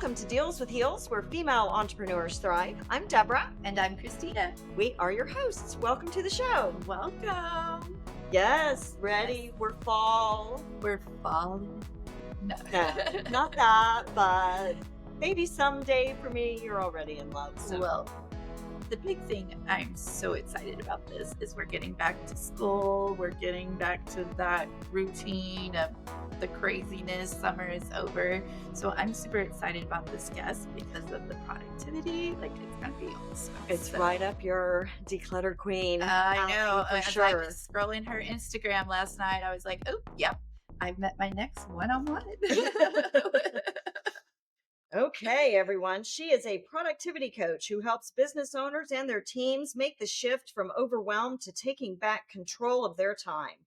welcome to Deals with Heels, where female entrepreneurs thrive. I'm Deborah. And I'm Christina. We are your hosts. Welcome to the show. Welcome. Yes, ready. Yes. We're fall. We're falling. No. Not that, but maybe someday for me, you're already in love. So. Well, the big thing I'm so excited about this is we're getting back to school. We're getting back to that routine of the craziness. Summer is over. So I'm super excited about this guest because of the productivity. Like, it's going to be awesome. It's right up your decluttered queen. I know. For As sure. I was scrolling her Instagram last night, I was like, oh, yeah, I met my next one-on-one. Okay, everyone. She is a productivity coach who helps business owners and their teams make the shift from overwhelm to taking back control of their time.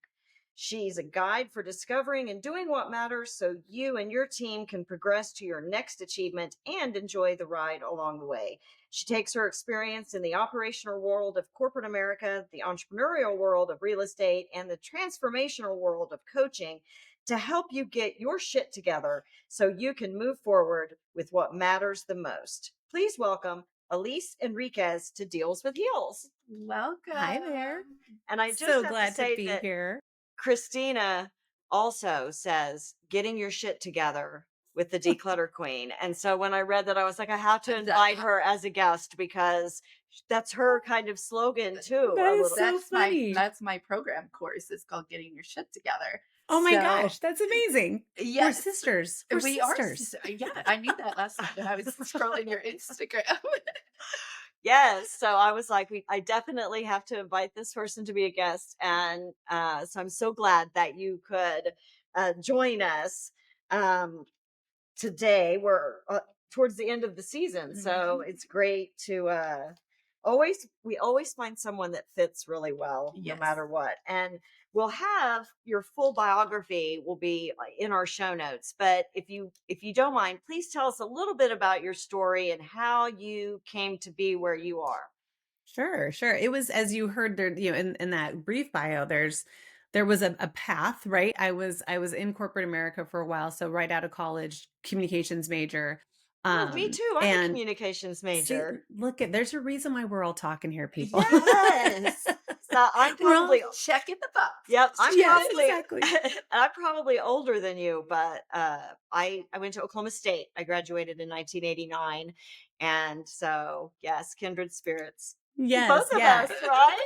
She's a guide for discovering and doing what matters so you and your team can progress to your next achievement and enjoy the ride along the way. She takes her experience in the operational world of corporate America, the entrepreneurial world of real estate, and the transformational world of coaching to help you get your shit together so you can move forward with what matters the most. Please welcome Elise Enriquez to Deals with Heels. Welcome. Hi there. And I just So have glad to say be that here. Christina also says getting your shit together with the declutter queen. And so when I read that, I was like, I have to invite her as a guest because that's her kind of slogan too. That is so funny. That's my program course. It's called Getting Your Shit Together. Oh my gosh, that's amazing. Yes. We're sisters. We're sisters. Yeah, I knew that last time when I was scrolling your Instagram. Yes. So I was like, I definitely have to invite this person to be a guest. And so I'm so glad that you could join us today. We're towards the end of the season. So it's great to we always find someone that fits really well, no matter what. And we'll have your full biography will be in our show notes. But if you don't mind, please tell us a little bit about your story and how you came to be where you are. Sure. It was, as you heard there, in that brief bio, there was a path, right? I was in corporate America for a while. So right out of college, communications major. Me too. I'm a communications major. See, there's a reason why we're all talking here, people. Yes. So I'm probably checking the box. Yep. Exactly. I'm probably older than you, but I went to Oklahoma State. I graduated in 1989. And so, yes, kindred spirits. Yes. Both of us, right?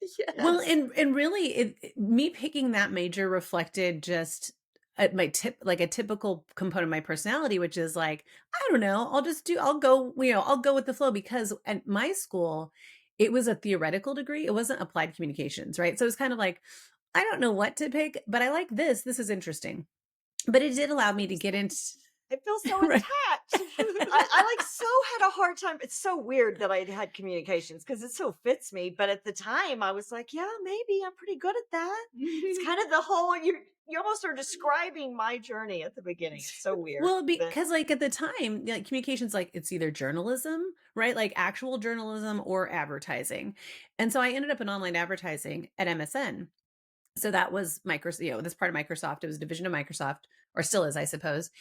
Yes. Well, and really me picking that major reflected just at my like a typical component of my personality, which is like, I don't know, I'll go with the flow, because at my school, it was a theoretical degree. It wasn't applied communications, right? So it's kind of like, I don't know what to pick, but I like this. This is interesting. But it did allow me to get into... I feel so attacked. I had a hard time. It's so weird that I had communications because it so fits me. But at the time I was like, yeah, maybe I'm pretty good at that. It's kind of the whole, you almost are describing my journey at the beginning. It's so weird. Well, because like at the time, like communications, like it's either journalism, right? Like actual journalism or advertising. And so I ended up in online advertising at MSN. So that was Microsoft, this part of Microsoft. It was a division of Microsoft, or still is, I suppose.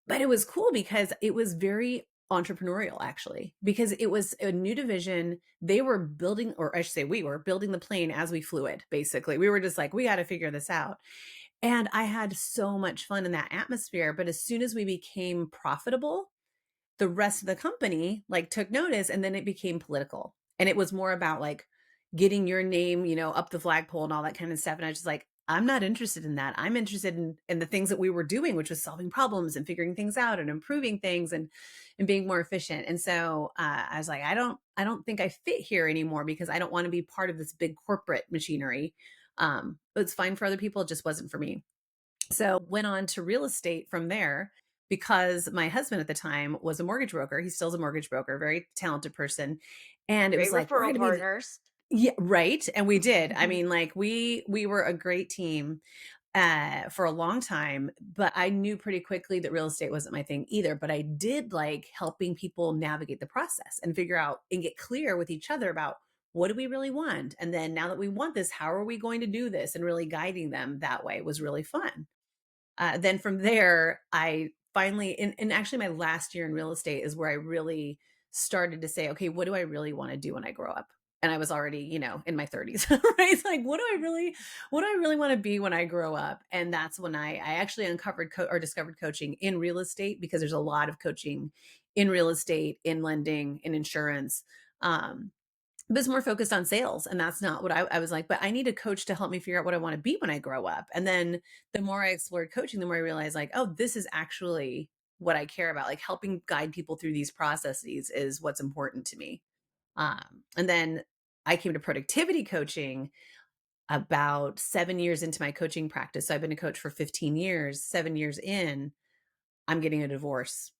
But it was cool because it was very entrepreneurial, actually, because it was a new division. They were building, or I should say we were building the plane as we flew it, basically. We were just like, we got to figure this out. And I had so much fun in that atmosphere. But as soon as we became profitable, the rest of the company like took notice, and then it became political. And it was more about like getting your name, up the flagpole and all that kind of stuff. And I was just like, I'm not interested in that. I'm interested in the things that we were doing, which was solving problems and figuring things out and improving things and being more efficient. And so I was like, I don't think I fit here anymore, because I don't want to be part of this big corporate machinery. It's fine for other people. It just wasn't for me. So went on to real estate from there, because my husband at the time was a mortgage broker. He still is a mortgage broker, very talented person. And it was like, referral partners. Yeah, right. And we did. I mean, like we were a great team for a long time, but I knew pretty quickly that real estate wasn't my thing either. But I did like helping people navigate the process and figure out and get clear with each other about what do we really want? And then now that we want this, how are we going to do this? And really guiding them that way was really fun. Then from there, I finally, and actually my last year in real estate is where I really started to say, okay, what do I really want to do when I grow up? And I was already, in my 30s, right? It's like, what do I really want to be when I grow up? And that's when I actually uncovered or discovered coaching in real estate, because there's a lot of coaching in real estate, in lending, in insurance. Um, but it's more focused on sales. And that's not what I was like, but I need a coach to help me figure out what I want to be when I grow up. And then the more I explored coaching, the more I realized, like, oh, this is actually what I care about. Like, helping guide people through these processes is what's important to me. And then I came to productivity coaching about 7 years into my coaching practice. So I've been a coach for 15 years. 7 years in, I'm getting a divorce.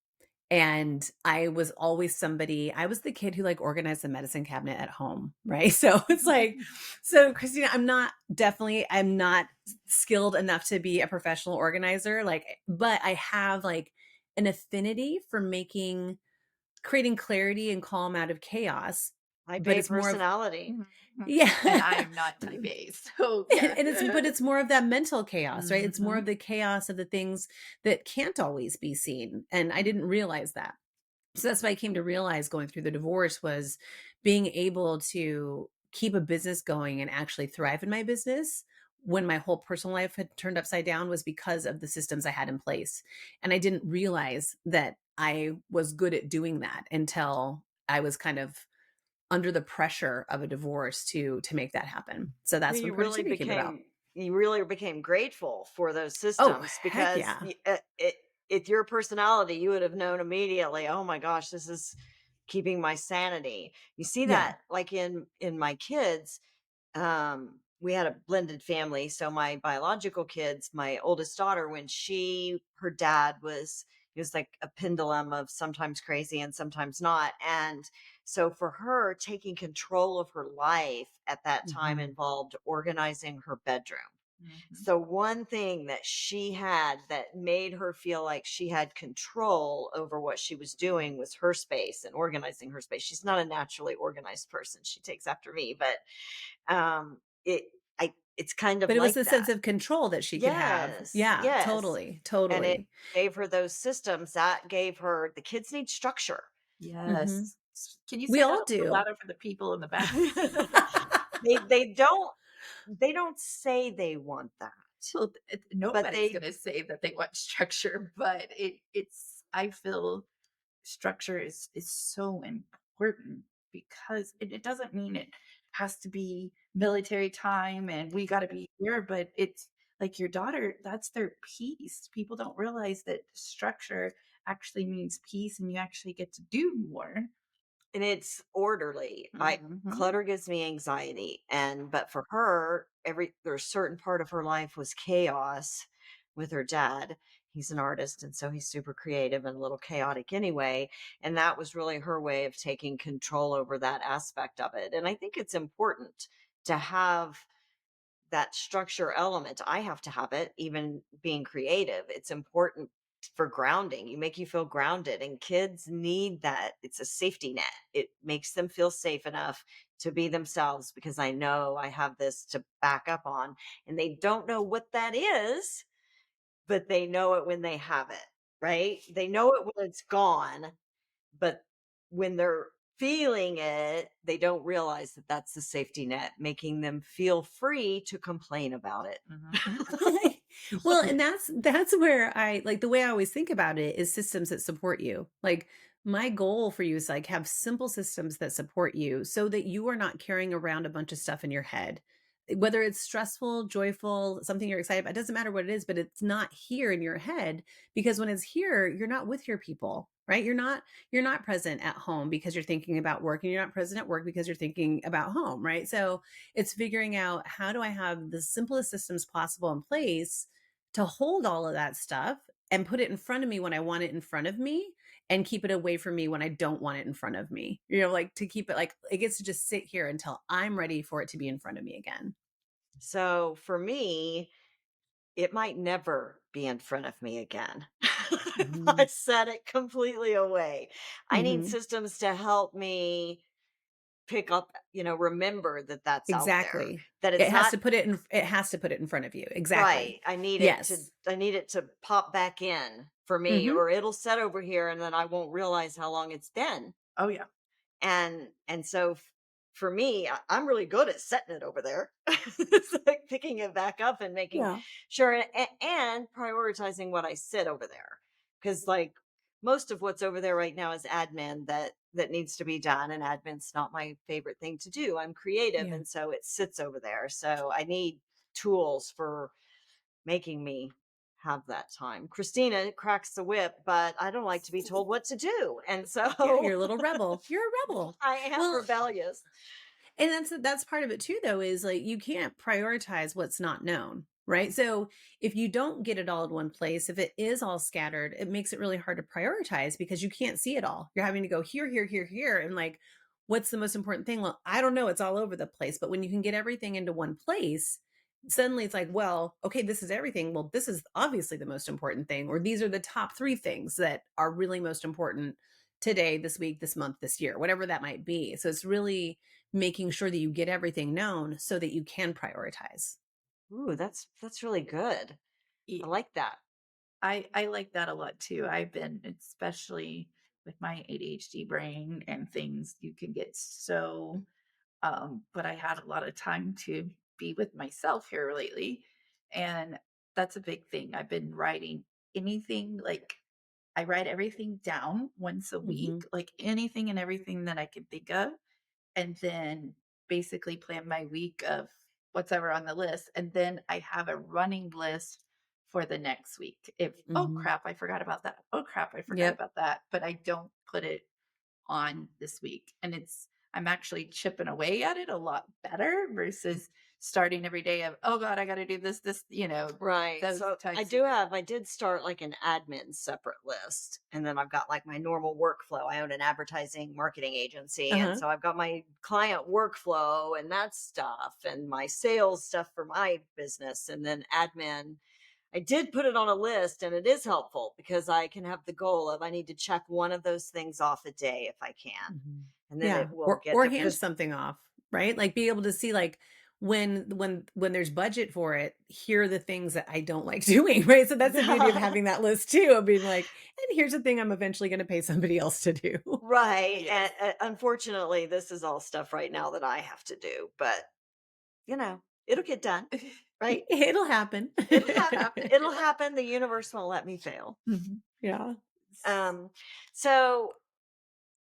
And I was always I was the kid who like organized the medicine cabinet at home, right? So it's like, so Christina, I'm not skilled enough to be a professional organizer, like, but I have like an affinity for creating clarity and calm out of chaos. Type But A it's more of, personality. yeah. And I am not type A, so yeah. And it's more of that mental chaos, right? It's more Mhm. of the chaos of the things that can't always be seen. And I didn't realize that. So that's what I came to realize going through the divorce was being able to keep a business going and actually thrive in my business when my whole personal life had turned upside down was because of the systems I had in place. And I didn't realize that I was good at doing that until I was kind of under the pressure of a divorce to make that happen. So Well, that's when productivity came about. you really became grateful for those Oh, systems heck because yeah. it's your personality. You would have known immediately, oh my gosh, this is keeping my sanity. You see Yeah. that like in my kids. We had a blended family, so my biological kids, my oldest daughter, when her dad was, he was like a pendulum of sometimes crazy and sometimes not. And so for her, taking control of her life at that time Mhm. involved organizing her bedroom. Mhm. So one thing that she had that made her feel like she had control over what she was doing was her space and organizing her space. She's not a naturally organized person. She takes after me, but it it's kind of But it was like the sense that. of control that she could have. Yes, Yeah, yes. totally, And it totally. gave her those systems that gave her, the kids need structure. Mhm. Yes. Can you We say that all a little do. louder for the people in the back? They they don't say they want that, Well, but nobody's they gonna say that they want structure, but it's I feel structure is so important because it doesn't mean it has to be military time and we got to be here, but it's like your daughter, that's their peace. People don't realize that structure actually means peace and you actually get to do more. and it's orderly. I Hmm. Clutter gives me anxiety, and but for her, there's a certain part of her life was chaos with her dad. He's an artist, and so he's super creative and a little chaotic anyway. And that was really her way of taking control over that aspect of it. And I think it's important to have that structure element. I have to have it, even being creative. It's important for grounding. You make you feel grounded, and kids need that. It's a safety net. It makes them feel safe enough to be themselves because I know I have this to back up on. And they don't know what that is, but they know it when they have it, right? They know it when it's gone, but when they're feeling it, they don't realize that that's the safety net, making them feel free to complain about it. Hmm. Well, and that's where I like the way I always think about it is systems that support you. Like my goal for you is like have simple systems that support you so that you are not carrying around a bunch of stuff in your head. Whether it's stressful, joyful, something you're excited about, it doesn't matter what it is, but it's not here in your head because when it's here, you're not with your people, right? You're not present at home because you're thinking about work and you're not present at work because you're thinking about home, right? So it's figuring out how do I have the simplest systems possible in place to hold all of that stuff and put it in front of me when I want it in front of me and keep it away from me when I don't want it in front of me. Like to keep it like it gets to just sit here until I'm ready for it to be in front of me again. So for me, it might never be in front of me again. If I Mhm. set it completely away. I need Mhm. systems to help me pick up, remember that that's out there, Exactly. that It it's has not to put it in it has to put it in front of you. Exactly. right. Yes. I need it to pop back in for me, Mhm. or it'll set over here and then I won't realize how long it's been. Oh yeah. And so for me, I'm really good at setting it over there. It's like picking it back up and making Yeah. sure, and prioritizing what I sit over there, because like most of what's over there right now is admin that needs to be done, and admin's not my favorite thing to do. I'm creative, Yeah. and so it sits over there. So I need tools for making me have that time. Christina cracks the whip, but I don't like to be told what to do. And Yeah, so you're a little rebel. You're a rebel. I am Well, rebellious. and that's part of it too, though, is like you can't prioritize what's not known, right? So if you don't get it all in one place, if it is all scattered, it makes it really hard to prioritize because you can't see it all. You're having to go here, here, here, here, and like, what's the most important thing? Well, I don't know. It's all over the place. But when you can get everything into one place, suddenly it's like, well, okay, this is everything. Well, this is obviously the most important thing, or these are the top three things that are really most important today, this week, this month, this year, whatever that might be. So it's really making sure that you get everything known so that you can prioritize. Ooh, that's really good. I Yeah. like that. I like that a lot too. I've been, especially with my ADHD brain and things, you can get so but I had a lot of time to be with myself here lately. And that's a big thing. I've been writing anything, like I write everything down once a week, Mhm. like anything and everything that I can think of, and then basically plan my week of what's ever on the list. And then I have a running list for the next week. If, oh Mhm. crap, I forgot about that. Oh crap, I forgot Yep. about that. But I don't put it on this week. And I'm actually chipping away at it a lot better versus starting every day of, oh God, I got to do this, Right. those So types. I did start like an admin separate list. And then I've got like my normal workflow. I own an advertising marketing agency. And Uh-huh. so I've got my client workflow and that stuff and my sales stuff for my business. And then admin, I did put it on a list, and it is helpful because I can have the goal of I need to check one of those things off a day if I can. Mhm. And then it Yeah, will or get or there hand because something off, right? Like, be able to see, like, when there's budget for it, here are the things that I don't like doing, right? So that's the beauty of having that list too, of being like, "And here's the thing I'm eventually gonna pay somebody else to do." right. And Yes. unfortunately, this is all stuff right now that I have to do, but it'll get done, right? It'll happen. It'll happen. The universe won't let me fail. Mhm. Yeah. Um, so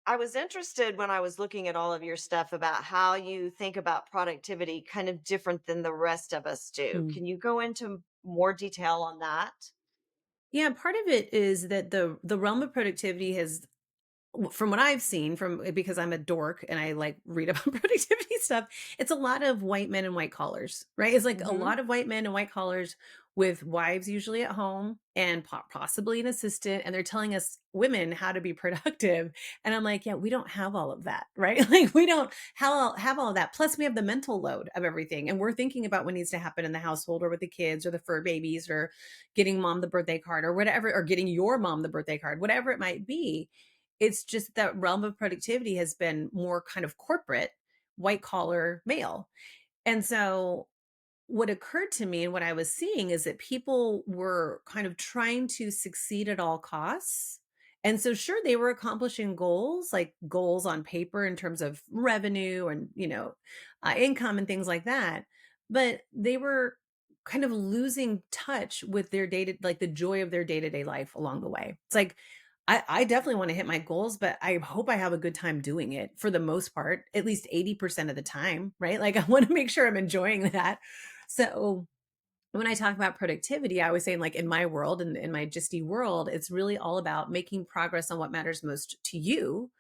I was interested when I was looking at all of your stuff about how you think about productivity kind of different than the rest of us do. Mm. Can you go into more detail on that? Yeah, part of it is that the realm of productivity has from what I've seen because I'm a dork and I like read about productivity stuff, it's a lot of white men and white collars, right? It's like a Hmm. lot of white men and white collars with wives usually at home and possibly an assistant, and they're telling us women how to be productive. And I'm like, yeah, we don't have all of that, right? Like we don't have all of that. Plus, we have the mental load of everything, and we're thinking about what needs to happen in the household or with the kids or the fur babies or getting mom the birthday card or whatever, or getting your mom the birthday card, whatever it might be. It's just that realm of productivity has been more kind of corporate, white collar male. And so what occurred to me and what I was seeing is that people were kind of trying to succeed at all costs. And so sure they were accomplishing goals, like goals on paper in terms of revenue and, income and things like that, but they were kind of losing touch with their like the joy of their day-to-day life along the way. It's like I definitely want to hit my goals, but I hope I have a good time doing it for the most part, at least 80% of the time, right? Like I want to make sure I'm enjoying that. So when I talk about productivity, I was saying like in my world and in my gisty world, it's really all about making progress on what matters most to you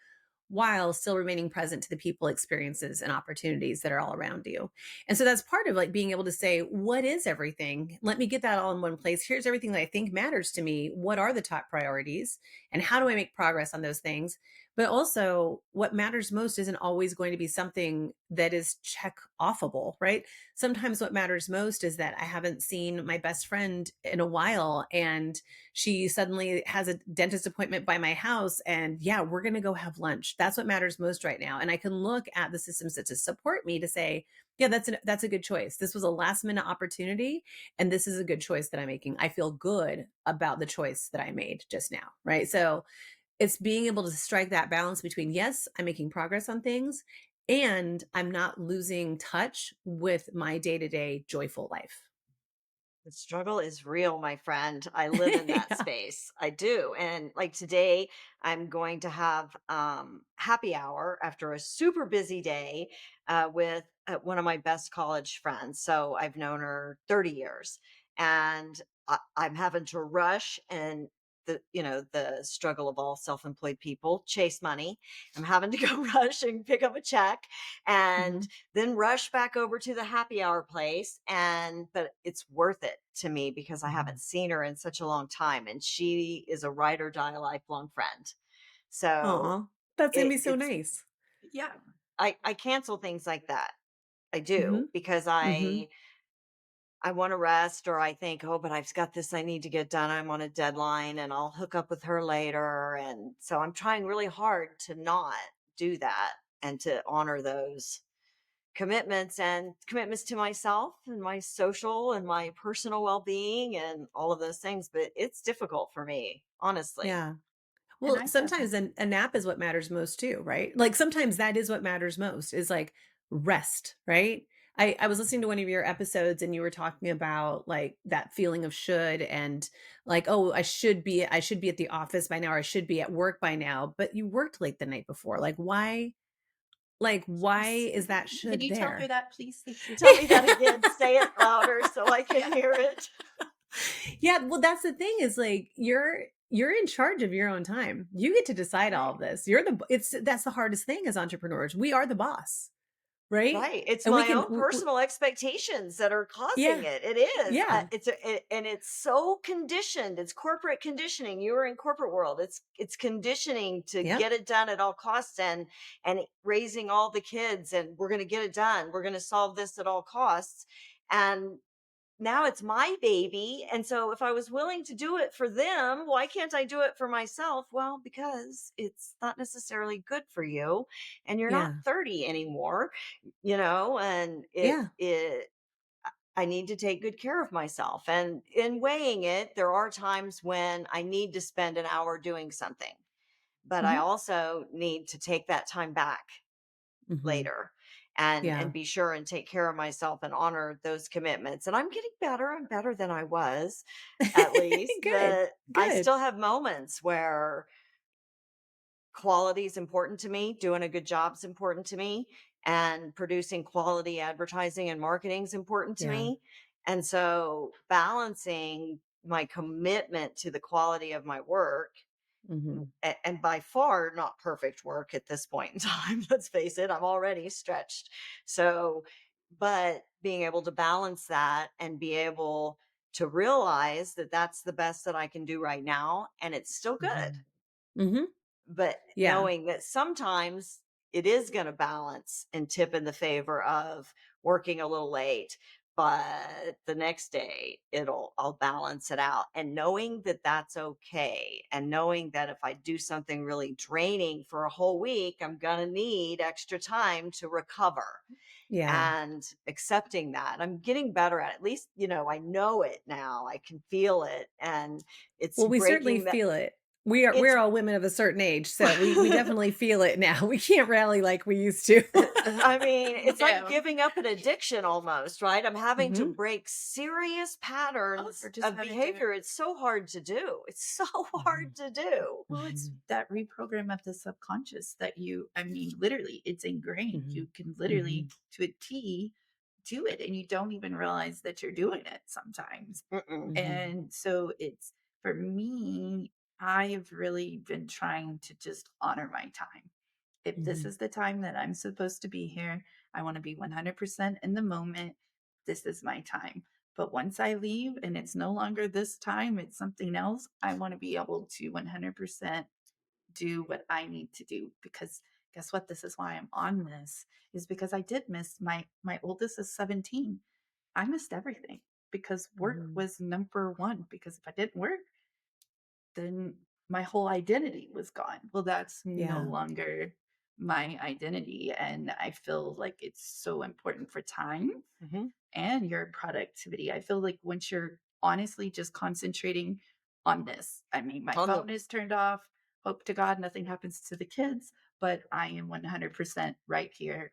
while still remaining present to the people, experiences, and opportunities that are all around you. And so that's part of like being able to say, what is everything? Let me get that all in one place. Here's everything that I think matters to me. What are the top priorities? And how do I make progress on those things? But also, what matters most isn't always going to be something that is check offable, right? Sometimes what matters most is that I haven't seen my best friend in a while and she suddenly has a dentist appointment by my house. And yeah, we're going to go have lunch. That's what matters most right now. And I can look at the systems that to support me to say, yeah, that's a good choice. This was a last minute opportunity and this is a good choice that I'm making. I feel good about the choice that I made just now, right? So it's being able to strike that balance between, yes, I'm making progress on things, and I'm not losing touch with my day-to-day joyful life. The struggle is real, my friend. I live in that Yeah. space. I do. And like today, I'm going to have happy hour after a super busy day with one of my best college friends. So I've known her 30 years. And I'm having to rush and the struggle of all self-employed people, chase money. I'm having to go rush and pick up a check and Mhm. then rush back over to the happy hour place. But it's worth it to me because I haven't seen her in such a long time, and she is a ride or die lifelong friend. So Aw, that's gonna be so it's nice. Yeah. I cancel things like that. I do Mhm. because Mhm. I want to rest, or I think, oh, but I've got this I need to get done. I'm on a deadline and I'll hook up with her later. And so I'm trying really hard to not do that and to honor those commitments and commitments to myself and my social and my personal well-being and all of those things. But it's difficult for me, honestly. Yeah. And Well, I sometimes definitely, a nap is what matters most too, right? Like sometimes that is what matters most is like rest, right? I was listening to one of your episodes and you were talking about like that feeling of should and like, oh, I should be at the office by now or I should be at work by now, but you worked late the night before. Why yes. is that Can should you tell her there? that, please? Thank you. Tell me that again. Say it louder so I can Yeah. hear it. Yeah, well, that's the thing is like you're in charge of your own time. You get to decide all Right. of this. It's that's the hardest thing as entrepreneurs. We are the boss, right? Right. It's And we my can own personal expectations that are causing yeah. it. It is. Yeah. And it's so conditioned. It's corporate conditioning. You are in corporate world. It's conditioning to Yep. get it done at all costs and raising all the kids and we're going to get it done. We're going to solve this at all costs. And now it's my baby. And so if I was willing to do it for them, why can't I do it for myself? Well, because it's not necessarily good for you and you're not Yeah. 30 anymore, and Yeah. I need to take good care of myself. And in weighing it, there are times when I need to spend an hour doing something, but I Mhm. also need to take that time back Mhm. later and Yeah. be sure and take care of myself and honor those commitments. And I'm getting better. I'm better than I was, at least, Good. but I Good. still have moments where quality is important to me, doing a good job is important to me, and producing quality advertising and marketing is important to Yeah. me. And so balancing my commitment to the quality of my work, Mhm. and by far not perfect work at this point in time, let's face it, I'm already stretched. So, but being able to balance that and be able to realize that that's the best that I can do right now and it's still good, Mhm. Mhm. but Yeah. knowing that sometimes it is going to balance and tip in the favor of working a little late, but the next day I'll balance it out, and knowing that that's okay, and knowing that if I do something really draining for a whole week, I'm going to need extra time to recover, Yeah. and accepting that. I'm getting better at least, I know it now. I can feel it, and it's Well, we certainly breaking that. feel it. We're It's all women of a certain age, so we definitely feel it now. We can't rally like we used to. I mean, it's like No. giving up an addiction almost, right? I'm having to Mhm. break serious Oh, patterns or just of how to do it. behavior. It's so hard to do. It's so Mhm. hard to do. Well, it's Mhm. that reprogram of the subconscious that I mean, literally, it's ingrained. Mhm. You can literally, Mhm. to a T, do it, and you don't even realize that you're doing it sometimes. Mm-mm. Mhm. And so it's for me, I have really been trying to just honor my time. If this Mhm. is the time that I'm supposed to be here, I want to be 100% in the moment. This is my time. But once I leave and it's no longer this time, it's something else, I want to be able to 100% do what I need to do, because guess what? This is why I'm on this, is because I did miss my oldest is 17. I missed everything because work Mm. was number one, because if I didn't work, then my whole identity was gone. Well, that's no Yeah. longer my identity. And I feel like it's so important for time Hmm. and your productivity. I feel like once you're honestly just concentrating on this, I mean, my On the phone is turned off. Hope to God nothing happens to the kids, but I am 100% right Right here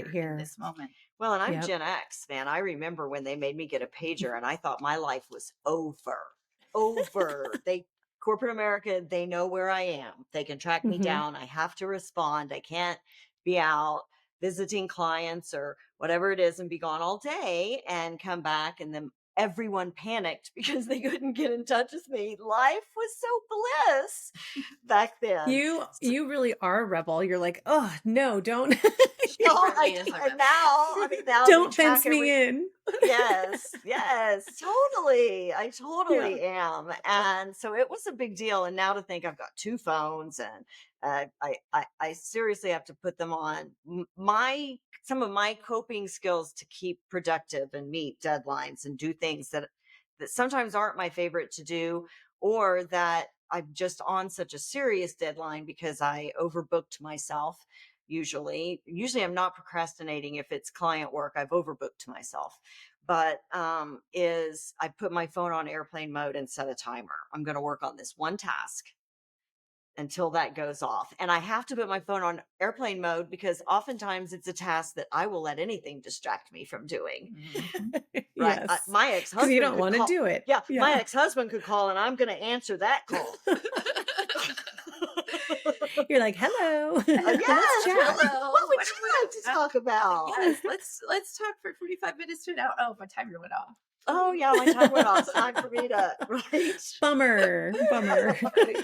in here. this moment. Well, and I'm Yep. Gen X, man. I remember when they made me get a pager and I thought my life was over. Over. Corporate America, they know where I am. They can track me Hmm. down. I have to respond. I can't be out visiting clients or whatever it is and be gone all day and come back and then everyone panicked because they couldn't get in touch with me. Life was so bliss back then. You really are a rebel. You're like, oh no, don't She really is a And rebel. now, I mean, now they don't track fence me in. yes, yes, totally. I Yeah. totally am. And so it was a big deal. And now to think I've got two phones and I seriously have to put them on. Some of my coping skills to keep productive and meet deadlines and do things that sometimes aren't my favorite to do, or that I'm just on such a serious deadline because I overbooked myself. Usually I'm not procrastinating. If it's client work, I've overbooked myself. But is I put my phone on airplane mode and set a timer. I'm going to work on this one task until that goes off. And I have to put my phone on airplane mode because oftentimes it's a task that I will let anything distract me from doing. Mhm. Right. Yes. My Because you ex-husband don't could want to call. do it. Yeah. My Yeah. ex-husband could call and I'm going to answer that call. You're like, hello. Let's Yes. chat. What would you like to talk about? Yes, let's talk for 45 minutes to an hour. Oh, my timer went off. Oh yeah, my time went off. It's time for me to right. Bummer. Bummer.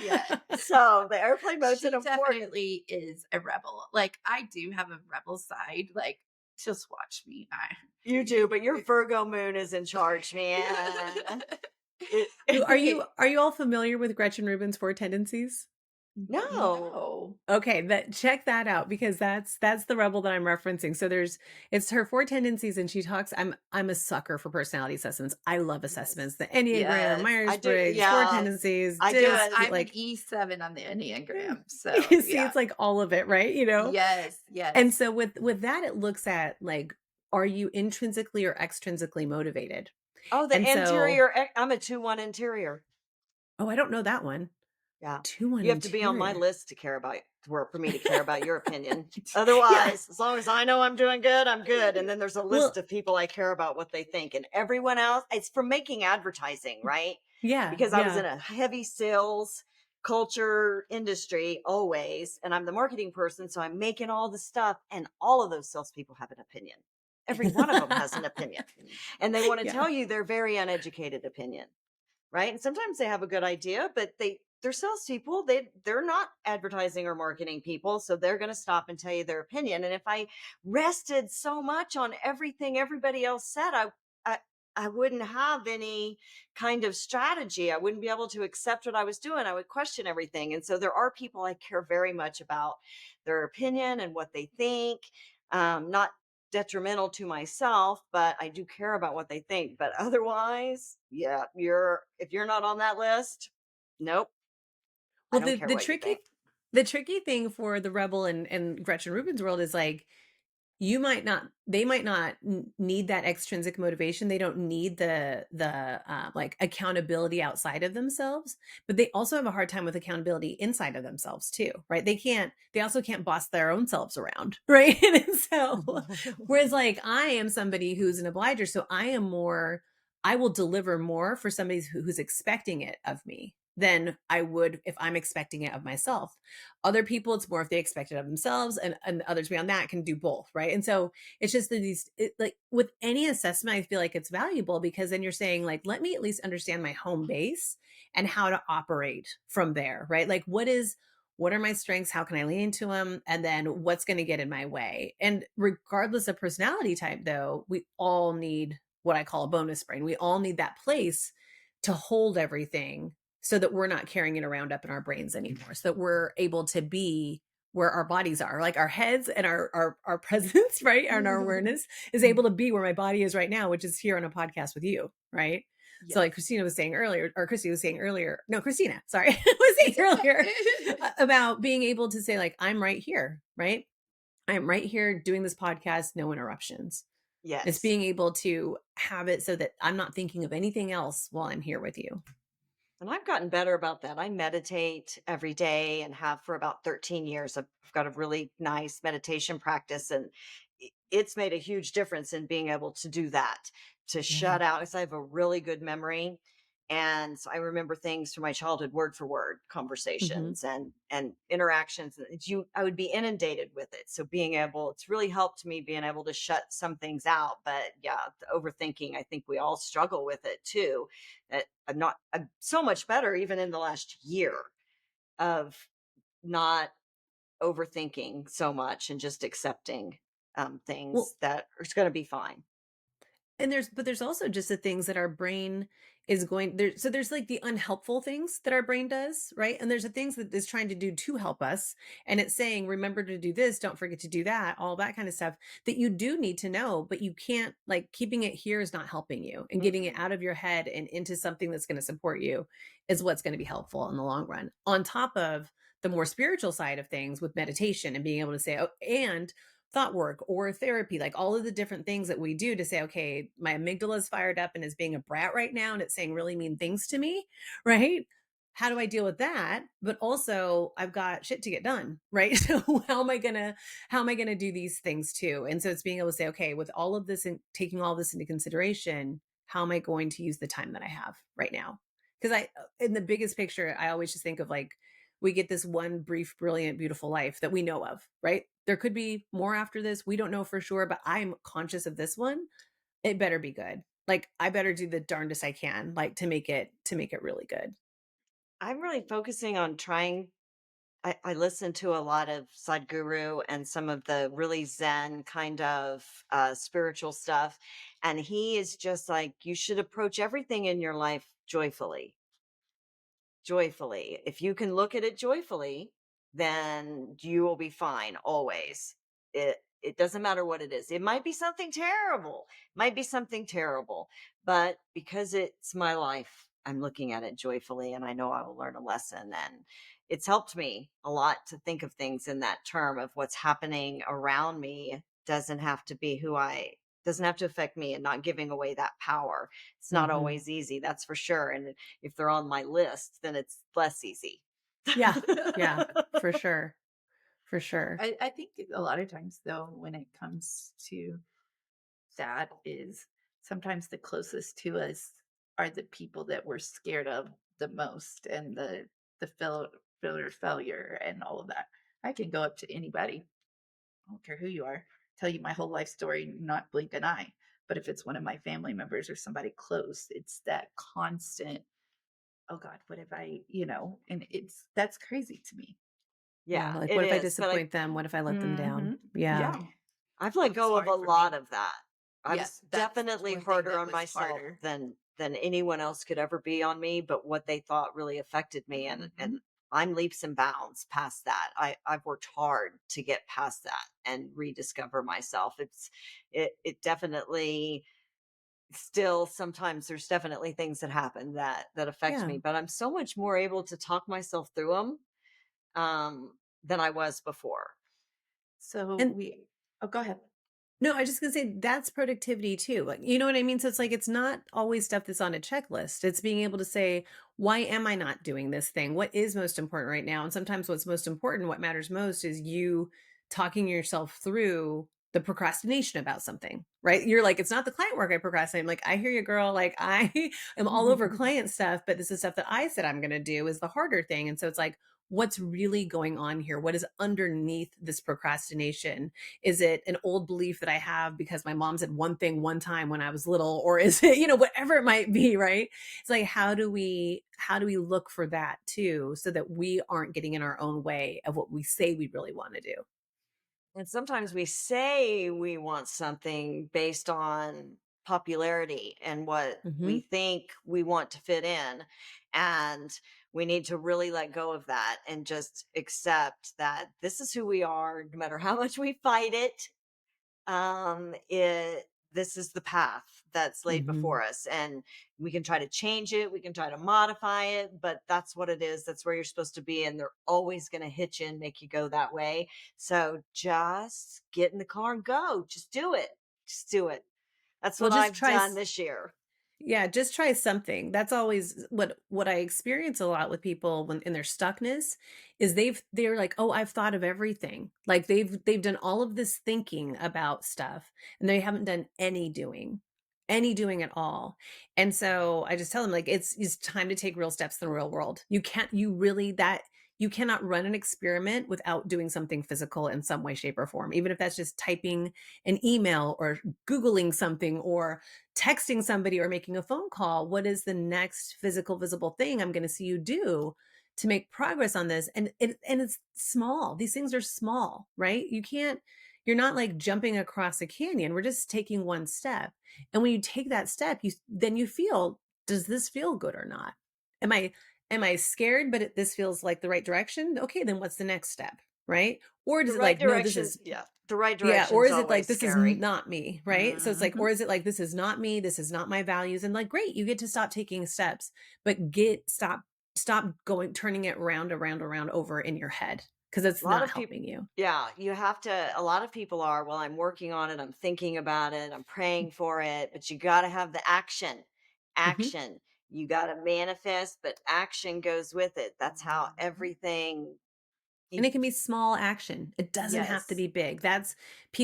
Yeah. So the airplane mode's She an important. definitely is a rebel. Like, I do have a rebel side. Like, just watch me. You do, but your Virgo moon is in charge, man. Are It, you all familiar with Gretchen Rubin's four tendencies? no. No. Okay, that check that out because that's the rebel that I'm referencing. So it's her four tendencies and she talks I'm a sucker for personality assessments. I love Yes. assessments. The Enneagram, Yes. I do. Myers-Briggs, four Yes. tendencies, I do. Yes, just I'm an like E7 on the Enneagram. So, see yeah. it's like all of it, right? You know? Yes, And yes. so with that it looks at like are you intrinsically or extrinsically motivated? Oh, the And so interior. I'm a 2-1 interior. oh, I don't know that one. Yeah. 2-1 You have to be on my interior. list to care about for me to care about your opinion. Yeah. Otherwise, as long as I know I'm doing good, I'm good. And then there's a list Well, of people I care about what they think. And everyone else, it's from making advertising, right? yeah, Because I was yeah. in a heavy sales culture industry always, and I'm the marketing person. So I'm making all the stuff, and all of those salespeople have an opinion. Every one of them has an opinion. And they want to Yeah. tell you their very uneducated opinion, right? And sometimes they have a good idea, but they're salespeople. They're not advertising or marketing people, so they're going to stop and tell you their opinion. And if I rested so much on everything everybody else said, I I wouldn't have any kind of strategy. I wouldn't be able to accept what I was doing. I would question everything. And so there are people I care very much about their opinion and what they think. Not detrimental to myself, but I do care about what they think. But otherwise, yeah, if you're not on that list, nope, I Well, don't care what you think. the tricky thing for the rebel and Gretchen Rubin's world is like they might not need that extrinsic motivation. They don't need the like accountability outside of themselves, but they also have a hard time with accountability inside of themselves too, right? They also can't boss their own selves around, right? And so whereas like I am somebody who's an obliger, so I will deliver more for somebody who's expecting it of me than I would if I'm expecting it of myself. Other people, it's more if they expect it of themselves, and others beyond that can do both, right? And so it's just that like with any assessment, I feel like it's valuable because then you're saying like, let me at least understand my home base and how to operate from there, right? Like what are my strengths? How can I lean into them? And then what's going to get in my way? And regardless of personality type, though, we all need what I call a bonus brain. We all need that place to hold everything so that we're not carrying it around up in our brains anymore, so that we're able to be where our bodies are, like our heads and our presence, right? And our awareness is able to be where my body is right now, which is here on a podcast with you, right? So Yes. like Christina was saying earlier, or Christy was saying earlier, no, Christina, sorry, was saying It's earlier okay. about being able to say, like, I'm right here, right? I'm right here doing this podcast, no interruptions. It's Yes. being able to have it so that I'm not thinking of anything else while I'm here with you. And I've gotten better about that. I meditate every day and have for about 13 years. I've got a really nice meditation practice, and it's made a huge difference in being able to do that, to Yeah. shut out. Because I have a really good memory. And so I remember things from my childhood word for word Mhm. conversations and interactions. And I would be inundated with it. So being able, it's really helped me being able to shut some things out. But yeah, the overthinking, I think we all struggle with it too. I'm so much better even in the last year of not overthinking so much and just accepting Well, things that are going to be fine. and there's also just the things that our brain is going there. So there's like the unhelpful things that our brain does, right? And there's the things that it's trying to do to help us. And it's saying, remember to do this, don't forget to do that, all that kind of stuff that you do need to know, but you can't, like, keeping it here is not helping you. And getting it Mm-mm. out of your head and into something that's going to support you is what's going to be helpful in the long run. On top of the more spiritual side of things with meditation and being able to say, oh, and thought work or therapy, like all of the different things that we do to say, okay, my amygdala is fired up and is being a brat right now and it's saying really mean things to me, right? How do I deal with that? But also I've got shit to get done, right? So how am I gonna do these things too? And so it's being able to say, okay, with all of this and taking all this into consideration, how am I going to use the time that I have right now? Because in the biggest picture, I always just think of like we get this one brief, brilliant, beautiful life that we know of, right? There could be more after this. We don't know for sure, but I'm conscious of this one. It better be good. Like I better do the darndest I can, like to make it really good. I'm really focusing on trying. I listen to a lot of Sadhguru and some of the really Zen kind of spiritual stuff. And he is just like, you should approach everything in your life joyfully. Joyfully. If you can look at it joyfully, then you will be fine always. It doesn't matter what it is. It might be something terrible. Might be something terrible, but because it's my life, I'm looking at it joyfully and I know I will learn a lesson, and it's helped me a lot to think of things in that term of what's happening around me doesn't have to be who I doesn't have to affect me, and not giving away that power. It's not Mhm. always easy, that's for sure. And if they're on my list, then it's less easy. Yeah. Yeah. For sure. For sure. I think a lot of times though, when it comes to that, is sometimes the closest to us are the people that we're scared of the most, and the failure and all of that. I can go up to anybody, I don't care who you are, tell you my whole life story, not blink an eye. But if it's one of my family members or somebody close, it's that constant, oh God, what have I, and that's crazy to me. Yeah. Yeah, Like it what if I is. But disappoint them? What if I let them Hmm. down? Yeah. Yeah. I've let It's go of a hard for lot me. of that. I Yeah, was that's definitely one thing harder that on was myself harder. than anyone else could ever be on me, but what they thought really affected me, and Hmm. I'm leaps and bounds past that. I've worked hard to get past that and rediscover myself. It definitely still sometimes there's definitely things that happen that affect Yeah. me, but I'm so much more able to talk myself through them than I was before. So And oh, go ahead. no, I was just gonna say that's productivity too. Like, you know what I mean? So it's like it's not always stuff that's on a checklist. It's being able to say, why am I not doing this thing? What is most important right now? And sometimes what's most important, what matters most is you talking yourself through the procrastination about something, right? You're like, it's not the client work I procrastinate. I'm like, I hear you, girl. Like I am all over client stuff, but this is stuff that I said I'm gonna do is the harder thing. And so it's like, what's really going on here? What is underneath this procrastination? Is it an old belief that I have because my mom said one thing one time when I was little, or is it, whatever it might be, right? It's like how do we look for that too so that we aren't getting in our own way of what we say we really want to do. And sometimes we say we want something based on popularity and what we Mhm. think we want to fit in. And We need to really let go of that and just accept that this is who we are, no matter how much we fight it. It This is the path that's laid Mhm. before us, and we can try to change it, we can try to modify it, but that's what it is. That's where you're supposed to be, and they're always going to hit you and make you go that way. So just get in the car and go. Just do it. Just do it. That's Well, what just I've try done this year. Yeah, just try something. That's always what I experience a lot with people when in their stuckness is they're like, "Oh, I've thought of everything." Like they've done all of this thinking about stuff and they haven't done any doing. Any doing at all. And so I just tell them like it's time to take real steps in the real world. You cannot run an experiment without doing something physical in some way, shape, or form. Even if that's just typing an email or Googling something or texting somebody or making a phone call. What is the next physical visible thing I'm going to see you do to make progress on this? And it's small. These things are small, right? You're not like jumping across a canyon. We're just taking one step. And when you take that step, you feel, does this feel good or not? Am I am I scared but this feels like the right direction? Okay, then what's the next step, right? Or The does it right like, no, this direction, is yeah. The right yeah, or direction's is it like always this is scary. not me, right? So it's like, Hmm. or is it like this is not me, this is not my values, and like, great, you get to stop taking steps, but stop going turning it round over in your head because it's A lot not of people, helping you. yeah, you have to. A lot of people are, well, I'm working on it, I'm thinking about it, I'm praying for it, but you got to have the action. Mhm. Action. You got to manifest, but action goes with it. That's how Mhm. everything. And You, it can be small action. It doesn't have to Yes, be big. That's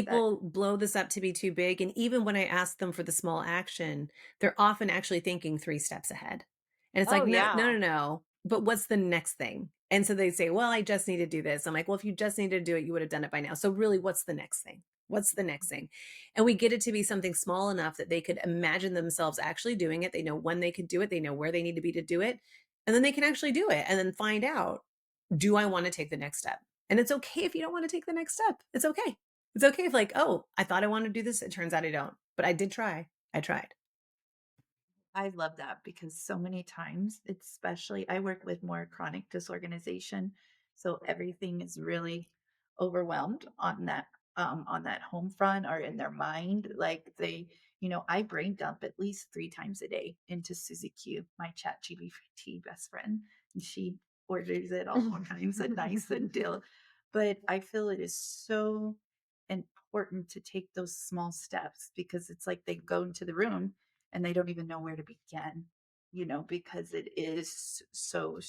that people blow this up to be too big. And even when I ask them for the small action, they're often actually thinking 3 steps ahead. And it's oh, like, no, no, yeah. no, no. But what's the next thing? And so they say, well, I just need to do this. I'm like, well, if you just needed to do it, you would have done it by now. So really, what's the next thing? What's the next thing? And we get it to be something small enough that they could imagine themselves actually doing it. They know when they could do it. They know where they need to be to do it. And then they can actually do it and then find out, do I want to take the next step? And it's okay if you don't want to take the next step. It's okay. It's okay if like, oh, I thought I wanted to do this. It turns out I don't. But I did try. I tried. I love that because so many times, especially I work with more chronic disorganization, so everything is really overwhelmed on that home front or in their mind. Like I brain dump at least 3 times a day into Suzy Q, my chat GPT best friend. And she orders it all kinds of nice and deal. But I feel it is so important to take those small steps because it's like they go into the room and they don't even know where to begin, because it is so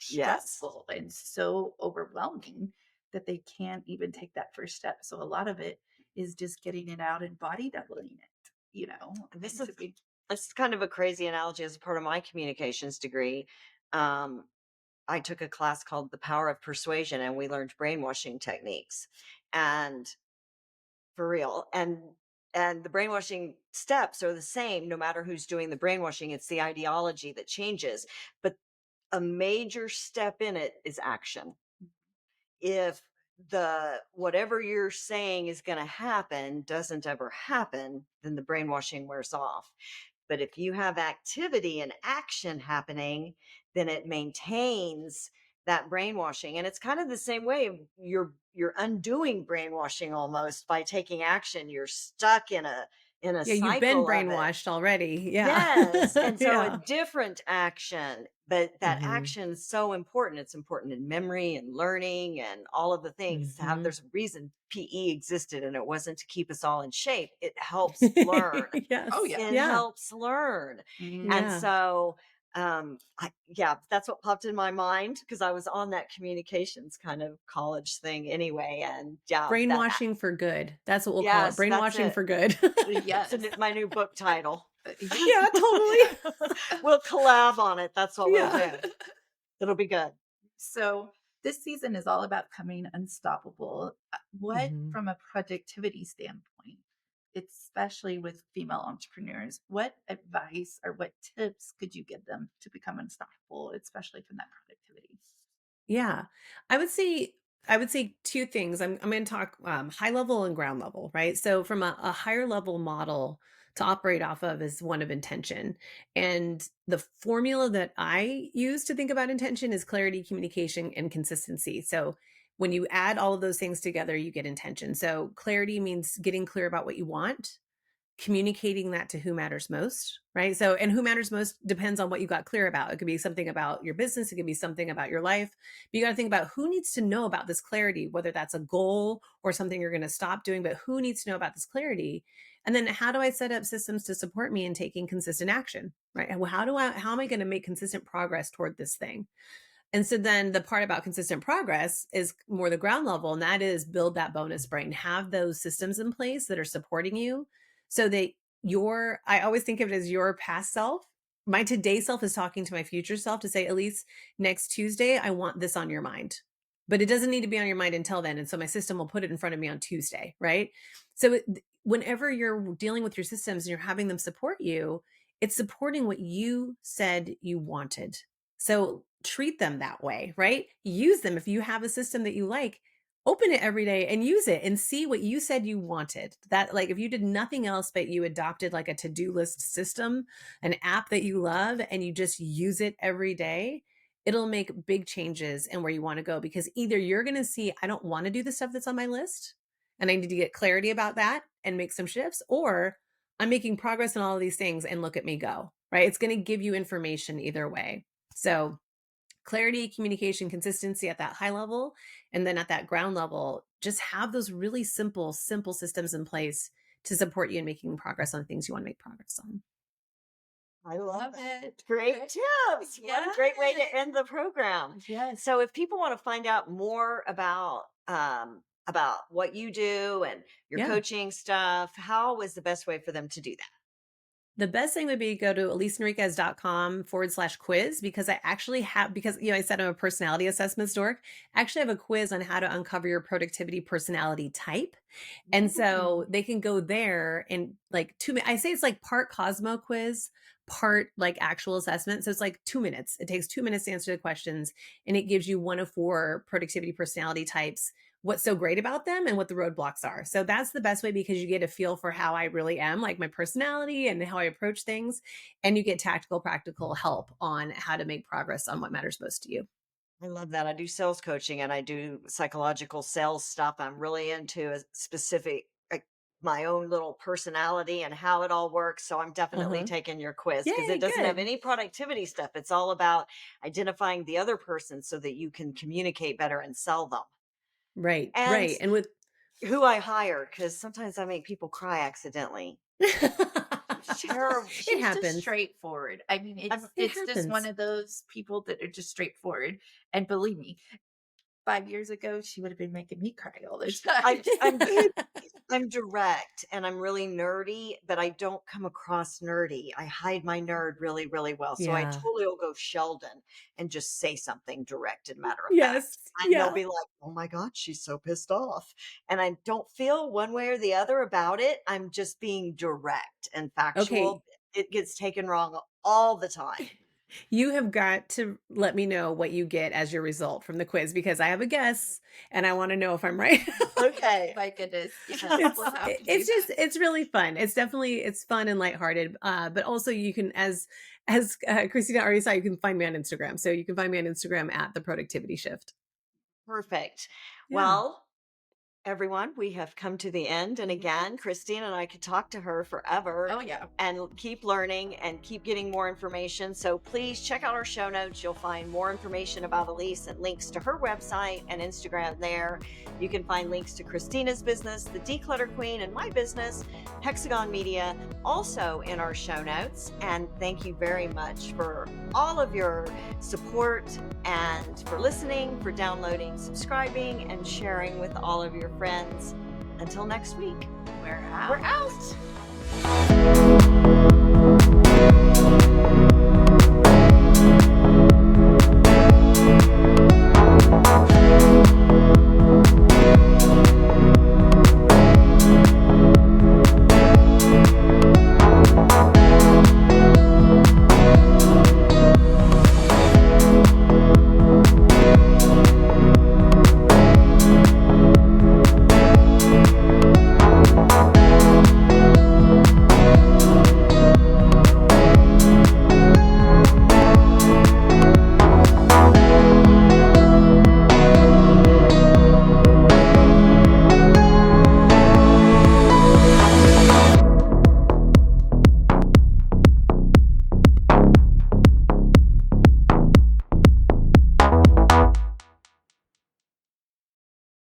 Yes. stressful and so overwhelming that they can't even take that first step. So a lot of it is just getting it out and body doubling it, This and is to be It's kind of a crazy analogy. As a part of my communications degree, um, I took a class called The Power of Persuasion, and we learned brainwashing techniques. And for real. And the brainwashing steps are the same no matter who's doing the brainwashing. It's the ideology that changes. But a major step in it is action. If the whatever you're saying is going to happen doesn't ever happen, then the brainwashing wears off. But if you have activity and action happening, then it maintains that brainwashing. And it's kind of the same way. You're undoing brainwashing almost by taking action. You're stuck in a Yeah, you've been cycle of it. brainwashed already. Yeah. Yes, and so a Yeah. different action, but that Mhm. action is so important. It's important in memory and learning and all of the things to have. Mhm. There's a reason PE existed, and it wasn't to keep us all in shape. It helps learn. oh Yes. yeah. It Yeah. helps learn. And Mhm. Yeah. so yeah, that's what popped in my mind because I was on that communications kind of college thing anyway. And yeah, Brainwashing for good. That's what we'll call it. yes, that's Brainwashing it. for good. It's Yes. my new book title. Yeah. Yeah, totally. We'll collab on it. That's what we'll Yeah. do. It'll be good. So this season is all about coming unstoppable. What, Mhm. from a productivity standpoint, especially with female entrepreneurs, what advice or what tips could you give them to become unstoppable, especially from that productivity? Yeah. I would say I would say 2 things. I'm going to talk high level and ground level, right? So from a higher level model, to operate off of is one of intention. And the formula that I use to think about intention is clarity, communication, and consistency. So when you add all of those things together, you get intention. So clarity means getting clear about what you want, communicating that to who matters most, right? So, and who matters most depends on what you got clear about. It could be something about your business, it could be something about your life. But you got to think about who needs to know about this clarity, whether that's a goal or something you're going to stop doing, but who needs to know about this clarity? And then how do I set up systems to support me in taking consistent action, right? And how am I going to make consistent progress toward this thing? And so then the part about consistent progress is more the ground level, and that is build that bonus brain, have those systems in place that are supporting you so that I always think of it as your past self. My today self is talking to my future self to say, Elise, next Tuesday, I want this on your mind, but it doesn't need to be on your mind until then. And so my system will put it in front of me on Tuesday, right? So whenever you're dealing with your systems and you're having them support you, it's supporting what you said you wanted. So treat them that way, right? Use them. If you have a system that you like, open it every day and use it and see what you said you wanted. That, like, if you did nothing else, but you adopted like a to-do list system, an app that you love, and you just use it every day, it'll make big changes in where you want to go, because either you're going to see, I don't want to do the stuff that's on my list and I need to get clarity about that and make some shifts, or I'm making progress in all of these things and look at me go, right? It's going to give you information either way. So clarity, communication, consistency at that high level. And then at that ground level, just have those really simple systems in place to support you in making progress on things you want to make progress on. I love it. Great tips. What a great way to end the program. Yes. So if people want to find out more about what you do and your Yeah. coaching stuff, how is the best way for them to do that? The best thing would be go to EliseEnriquez.com/quiz, because I actually have, because, I said I'm a personality assessments dork. I actually have a quiz on how to uncover your productivity personality type. And so they can go there and like I say it's like part Cosmo quiz, part like actual assessment. So it's like 2 minutes. It takes 2 minutes to answer the questions, and it gives you one of 4 productivity personality types, what's so great about them and what the roadblocks are. So that's the best way, because you get a feel for how I really am, like my personality and how I approach things. And you get tactical, practical help on how to make progress on what matters most to you. I love that. I do sales coaching and I do psychological sales stuff. I'm really into a specific, my own little personality and how it all works. So I'm definitely taking your quiz, because Yay, it doesn't have good. any productivity stuff. It's all about identifying the other person so that you can communicate better and sell them. Right, And right. And with who I hire, because sometimes I make people cry accidentally. It's terrible. it She's just happens. straightforward. I mean, It it's just one happens. of those people that are just straightforward. And believe me, 5 years ago, she would have been making me cry all the time. I'm direct and I'm really nerdy, but I don't come across nerdy. I hide my nerd really, really well. So I Yeah. totally will go Sheldon and just say something direct and matter of fact. Yes. And they'll Yeah. be like, oh my God, she's so pissed off. And I don't feel one way or the other about it. I'm just being direct and factual. Okay. It gets taken wrong all the time. You have got to let me know what you get as your result from the quiz, because I have a guess and I want to know if I'm right. Okay. My goodness. Yes, it's we'll have to do it's just that. it's really fun. It's fun and lighthearted. But also you can, as Christina already saw, you can find me on Instagram. So you can find me on Instagram at the Productivity Shift. Perfect. Yeah. Well, everyone, we have come to the end. And again, Christine and I could talk to her forever. Oh, yeah. And keep learning and keep getting more information. So please check out our show notes. You'll find more information about Elise and links to her website and Instagram there. You can find links to Christina's business, The Declutter Queen, and my business, Hexagon Media, also in our show notes. And thank you very much for all of your support and for listening, for downloading, subscribing, and sharing with all of your friends. Until next week, We're out. we're out.